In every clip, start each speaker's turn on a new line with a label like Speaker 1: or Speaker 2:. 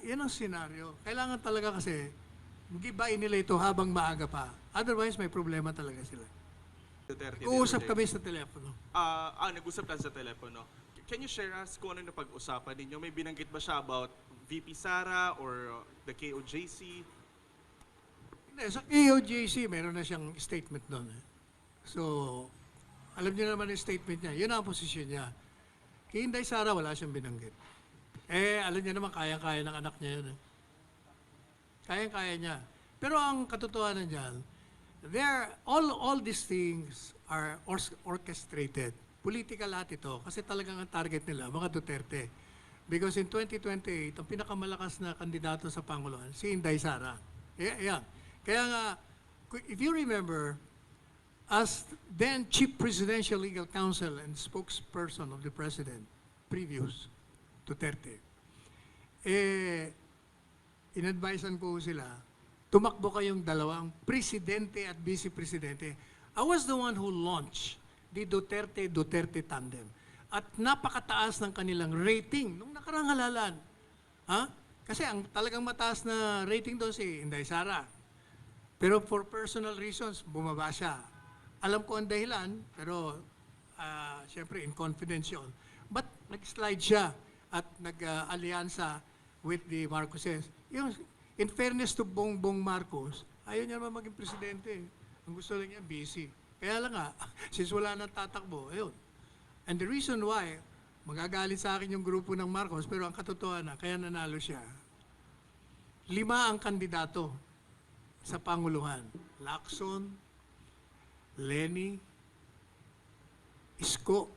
Speaker 1: yan ang senaryo. Kailangan talaga kasi gibain nila ito habang maaga pa. Otherwise, may problema talaga sila.
Speaker 2: Duterte
Speaker 1: Uusap
Speaker 2: din.
Speaker 1: kami sa telepono.
Speaker 2: Nag-usap lang sa telepono. Can you share us kung ano na pag-usapan ninyo? May binanggit ba siya about VP Sara or the KOJC?
Speaker 1: Hindi, sa KOJC, meron na siyang statement doon. So, alam niyo naman yung statement niya. Yun ang posisyon niya. Kay Inday Sara, wala siyang binanggit. Alam niya naman, kaya-kaya ng anak niya yun. Kaya-kaya niya. Pero ang katotohanan niyan, all these things are orchestrated. Political lahat ito. Kasi talagang ang target nila, mga Duterte. Because in 2028, ang pinakamalakas na kandidato sa Panguluan, si Inday Sara. Yan. Kaya nga, if you remember, as then Chief Presidential Legal Counsel and spokesperson of the President, previous Duterte, in-advisean ko sila, tumakbo kayong dalawang presidente at vice-presidente. I was the one who launched the Duterte tandem. At napakataas ng kanilang rating nung nakarang halalan. Ha? Kasi ang talagang mataas na rating doon si Inday Sara. Pero for personal reasons, bumaba siya. Alam ko ang dahilan, pero siyempre in confidence yun. But nag-slide siya at nag-alyansa with the Marcoses. In fairness to Bongbong Marcos, ayaw niya naman maging presidente. Ang gusto lang niya, busy. Kaya lang nga, since wala nang tatakbo, ayun. And the reason why, magagalit sa akin yung grupo ng Marcos, pero ang katotohanan, kaya nanalo siya. 5 ang kandidato sa Panguluhan. Lacson, Lenny, Isko,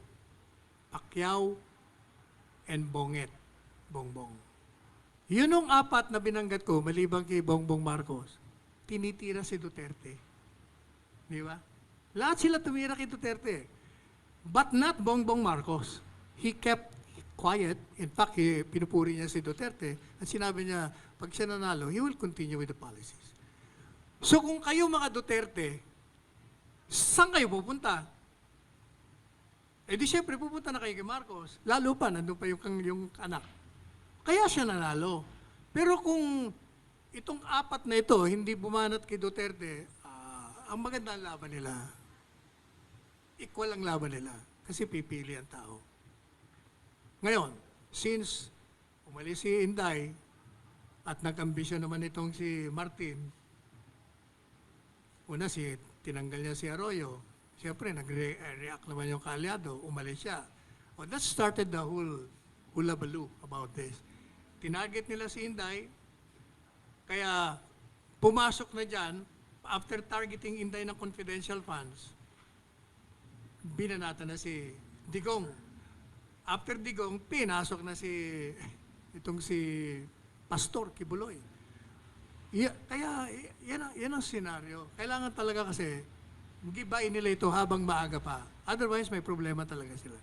Speaker 1: Pacquiao, and Bongbong. Yun ang 4 na binanggat ko, maliban kay Bongbong Marcos, tinitira si Duterte. Di ba? Lahat sila tumira kay Duterte. But not Bongbong Marcos. He kept quiet. In fact, pinupuri niya si Duterte at sinabi niya, pag siya nanalo, he will continue with the policies. So kung kayo mga Duterte, saan kayo pupunta? Di syempre pupunta na kayo kay Marcos. Lalo pa, nandun pa yung anak. Kaya siya nanalo. Pero kung itong 4 na ito, hindi bumanat kay Duterte, ang magandang laban nila, equal ang laban nila. Kasi pipili ang tao. Ngayon, since umalis si Inday at nag-ambisyon naman itong si Martin, una tinanggal niya si Arroyo, siyempre nag-react naman yung kaalyado, umalis siya. Well, that started the whole hulabaloo about this. Tinarget nila si Inday, kaya pumasok na dyan, after targeting Inday ng confidential funds, binanata na si Digong. After Digong, pinasok na si Pastor Kibuloy. Kaya yan ang senaryo. Kailangan talaga kasi gibain nila ito habang maaga pa. Otherwise, may problema talaga sila.